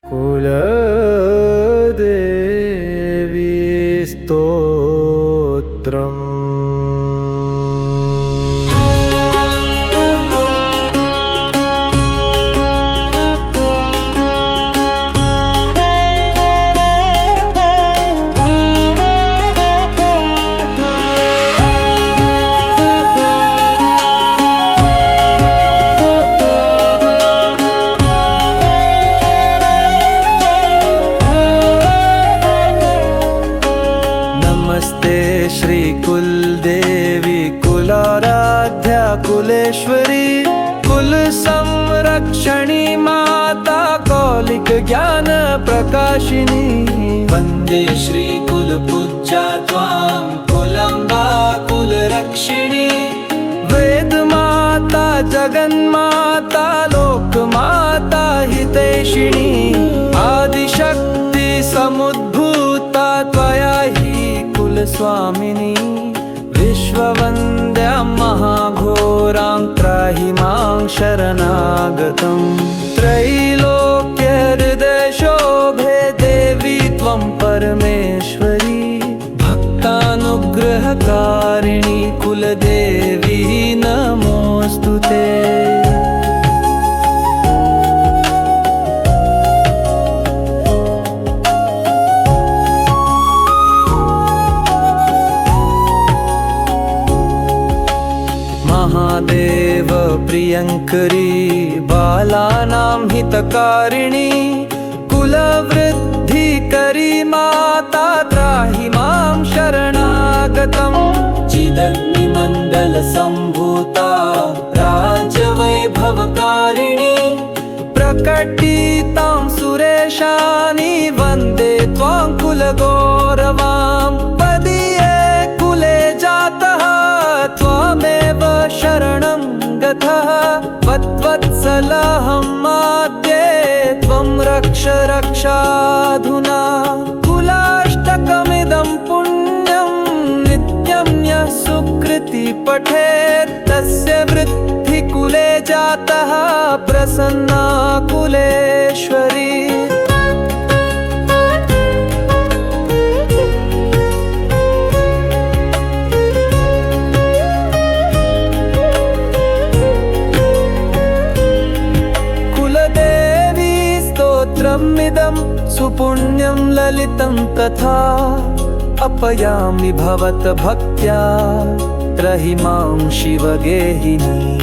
कुलदेवी स्तोत्रम्। नमस्ते श्री कुलदेवी कुलाराध्या कुलेश्वरी कुल संरक्षणी माता कौलिक ज्ञान प्रकाशिनी। वंदे श्री कुलपूज्या त्वां कुलंबा कुलरक्षिणी। वेद माता जगन्माता लोकमाता हितैषिणी। आदिशक्ति समुद्भूता त्वया हि कुलस्वामिनी। विश्ववन्द्या महाघोरां त्राहि मां शरणागतम्। त्रैलोक्यहृदयशोभे देवी त्वं परमेश्वरी। भक्तानुग्रहकारिणी कुलदेवी नमोऽस्तुते। महादेव प्रियंकरी बालानां हितकारिणी। कुलवृद्धिकरी माता त्राहि मां शरणागतम्। चिदग्निमण्डल सम्भूता राजवैभवकारिणी। प्रकटितां सुरेशानि वन्दे त्वां कुलगौरवां। पदीये कुले जातः त्वामेव शरणं गतः। वत्वत्सलहं माद्ये त्वं रक्ष रक्षाधुना। कुलाष्टकमिदं पुण्यं नित्यं यः सुकृति पठेत् तस्य वृद्धि कुले जातः प्रसन्ना कुलेश्वरी। स्तोत्रमिदं सुपुण्यं ललितं तथा। अपयामि भवत भक्त्या त्रहि मां शिवगेहिनी।